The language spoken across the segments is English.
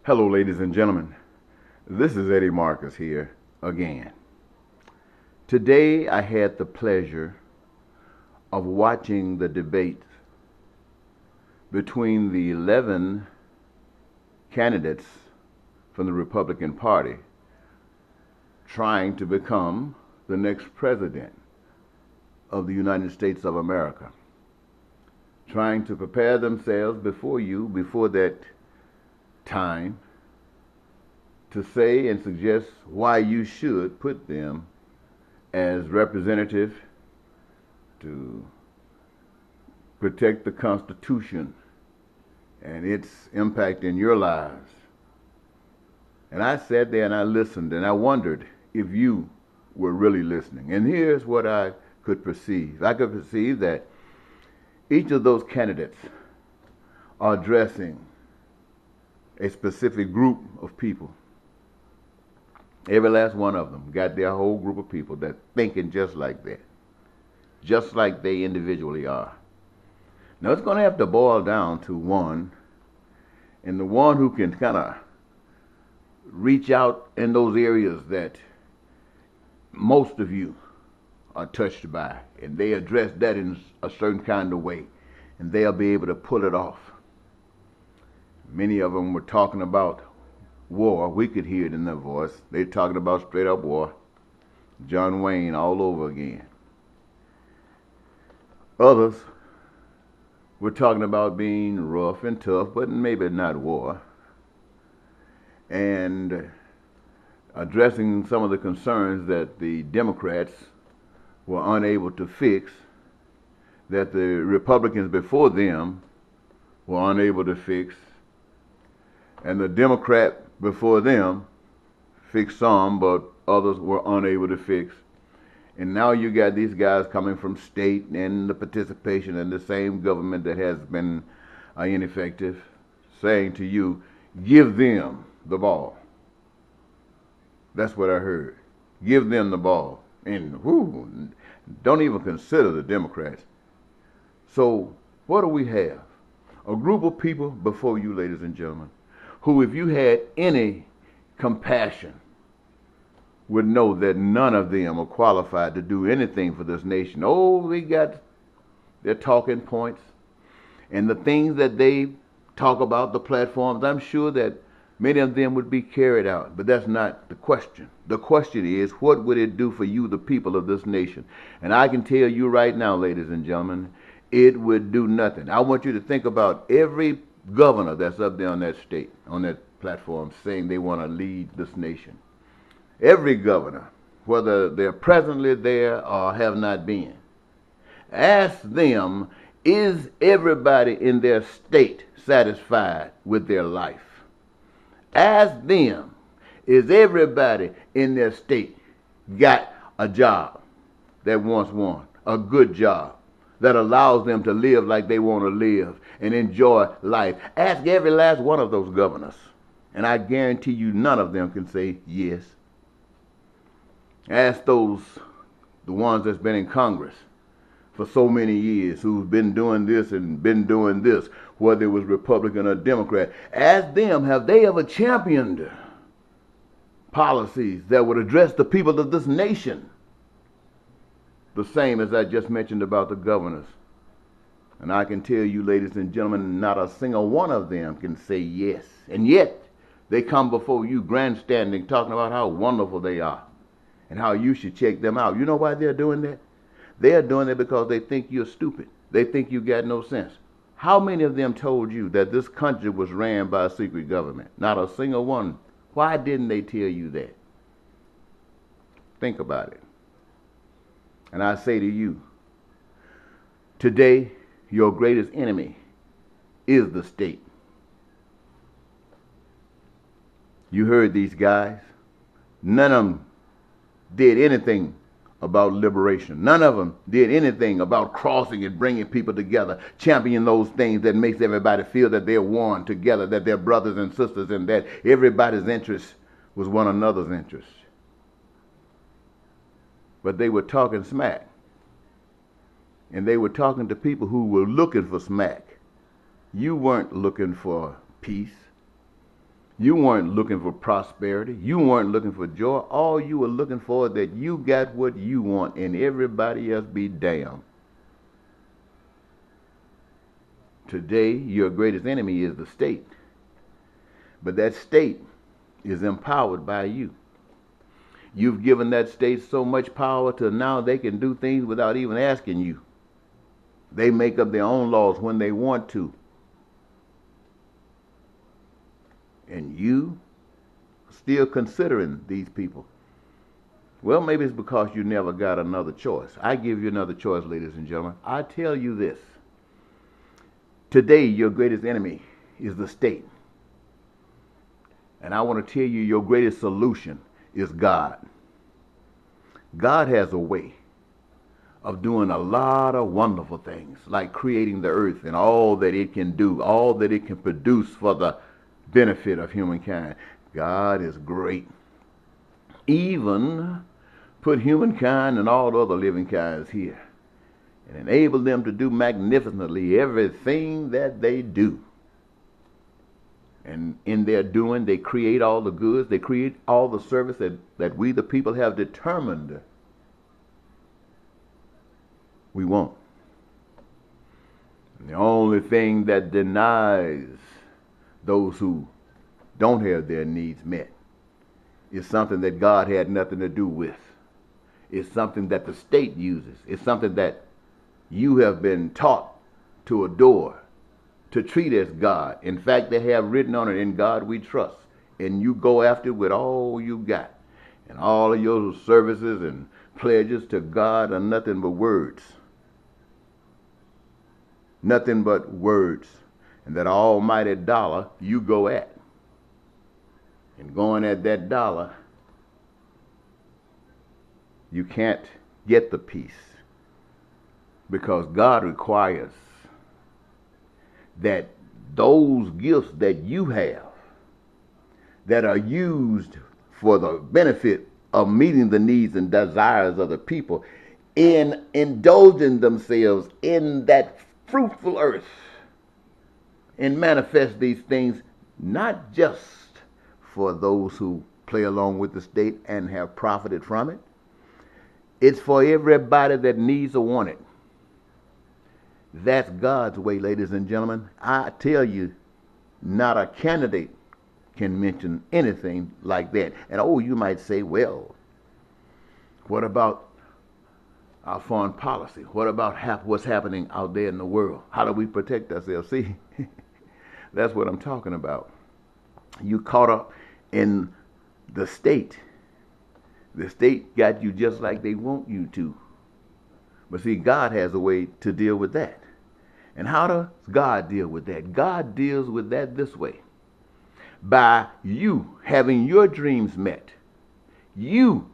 Hello, ladies and gentlemen. This is Eddie Marcus here again. Today I had the pleasure of watching the debate between the 11 candidates from the Republican Party trying to become the next president of the United States of America, trying to prepare themselves before that time, to say and suggest why you should put them as representative to protect the Constitution and its impact in your lives. And I sat there and I listened and I wondered if you were really listening. And here's what I could perceive. I could perceive that each of those candidates are addressing a specific group of people. Every last one of them got their whole group of people that thinking just like that, just like they individually are. Now it's going to have to boil down to one, and the one who can kind of reach out in those areas that most of you are touched by, and they address that in a certain kind of way, and they'll be able to pull it off. Many of them were talking about war. We could hear it in their voice. They're talking about straight up war. John Wayne all over again. Others were talking about being rough and tough, but maybe not war. And addressing some of the concerns that the Democrats were unable to fix, that the Republicans before them were unable to fix, and the Democrat before them fixed some, but others were unable to fix. And now you got these guys coming from state and the participation in the same government that has been ineffective, saying to you, give them the ball. That's what I heard. Give them the ball. And don't even consider the Democrats. So what do we have? A group of people before you, ladies and gentlemen, who, if you had any compassion, would know that none of them are qualified to do anything for this nation. Oh, they got their talking points and the things that they talk about, the platforms. I'm sure that many of them would be carried out, but that's not the question. The question is, what would it do for you, the people of this nation? And I can tell you right now, ladies and gentlemen, it would do nothing. I want you to think about every governor that's up there on that state, on that platform, saying they want to lead this nation. Every governor, whether they're presently there or have not been, ask them, is everybody in their state satisfied with their life? Ask them, is everybody in their state got a job that wants one, a good job that allows them to live like they want to live and enjoy life? Ask every last one of those governors, and I guarantee you none of them can say yes. Ask the ones that's been in Congress for so many years, who've been doing this and been doing this, whether it was Republican or Democrat. Ask them, have they ever championed policies that would address the people of this nation? The same as I just mentioned about the governors. And I can tell you, ladies and gentlemen, not a single one of them can say yes. And yet, they come before you grandstanding, talking about how wonderful they are and how you should check them out. You know why they're doing that? They're doing it because they think you're stupid. They think you got no sense. How many of them told you that this country was ran by a secret government? Not a single one. Why didn't they tell you that? Think about it. And I say to you, today, your greatest enemy is the state. You heard these guys. None of them did anything about liberation. None of them did anything about crossing and bringing people together, championing those things that makes everybody feel that they're one together, that they're brothers and sisters, and that everybody's interest was one another's interest. But they were talking smack. And they were talking to people who were looking for smack. You weren't looking for peace. You weren't looking for prosperity. You weren't looking for joy. All you were looking for is that you got what you want and everybody else be damned. Today, your greatest enemy is the state. But that state is empowered by you. You've given that state so much power to now they can do things without even asking you. They make up their own laws when they want to. And you still considering these people. Well, maybe it's because you never got another choice. I give you another choice, ladies and gentlemen. I tell you this. Today, your greatest enemy is the state. And I want to tell you your greatest solution is God. God has a way of doing a lot of wonderful things, like creating the earth and all that it can do, all that it can produce for the benefit of humankind. God is great. Even put humankind and all the other living kinds here and enable them to do magnificently everything that they do. And in their doing, they create all the goods, they create all the service that we, the people, have determined we want. And the only thing that denies those who don't have their needs met is something that God had nothing to do with. It's something that the state uses. It's something that you have been taught to adore, to treat as God. In fact, they have written on it, "In God we trust." And you go after it with all you got. And all of your services and pledges to God are nothing but words. Nothing but words. And that almighty dollar you go at. And going at that dollar, you can't get the peace. Because God requires that those gifts that you have that are used for the benefit of meeting the needs and desires of the people, in indulging themselves in that fruitful earth, and manifest these things not just for those who play along with the state and have profited from it. It's for everybody that needs or want it. That's God's way, ladies and gentlemen. I tell you, not a candidate can mention anything like that. And you might say, well, what about our foreign policy? What about what's happening out there in the world? How do we protect ourselves? See, that's what I'm talking about. You caught up in the state. The state got you just like they want you to. But see, God has a way to deal with that. And how does God deal with that? God deals with that this way. By you having your dreams met. You,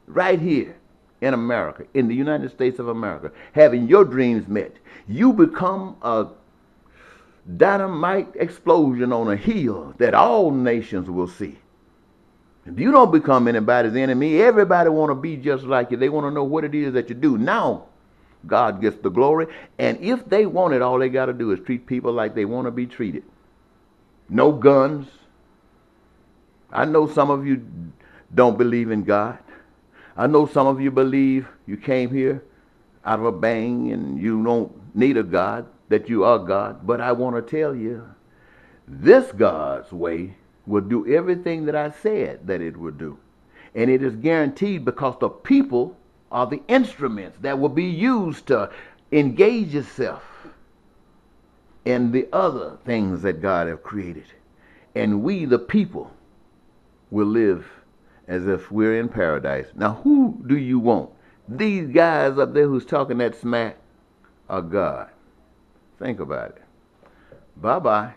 right here in America, in the United States of America, having your dreams met. You become a dynamite explosion on a hill that all nations will see. If you don't become anybody's enemy, everybody want to be just like you. They want to know what it is that you do. Now, God gets the glory. And if they want it, all they got to do is treat people like they want to be treated. No guns. I know some of you don't believe in God. I know some of you believe you came here out of a bang and you don't need a God, that you are God. But I want to tell you, this God's way will do everything that I said that it would do. And it is guaranteed because the people are the instruments that will be used to engage yourself in the other things that God has created. And we, the people, will live as if we're in paradise. Now, who do you want? These guys up there who's talking that smack or God? Think about it. Bye-bye.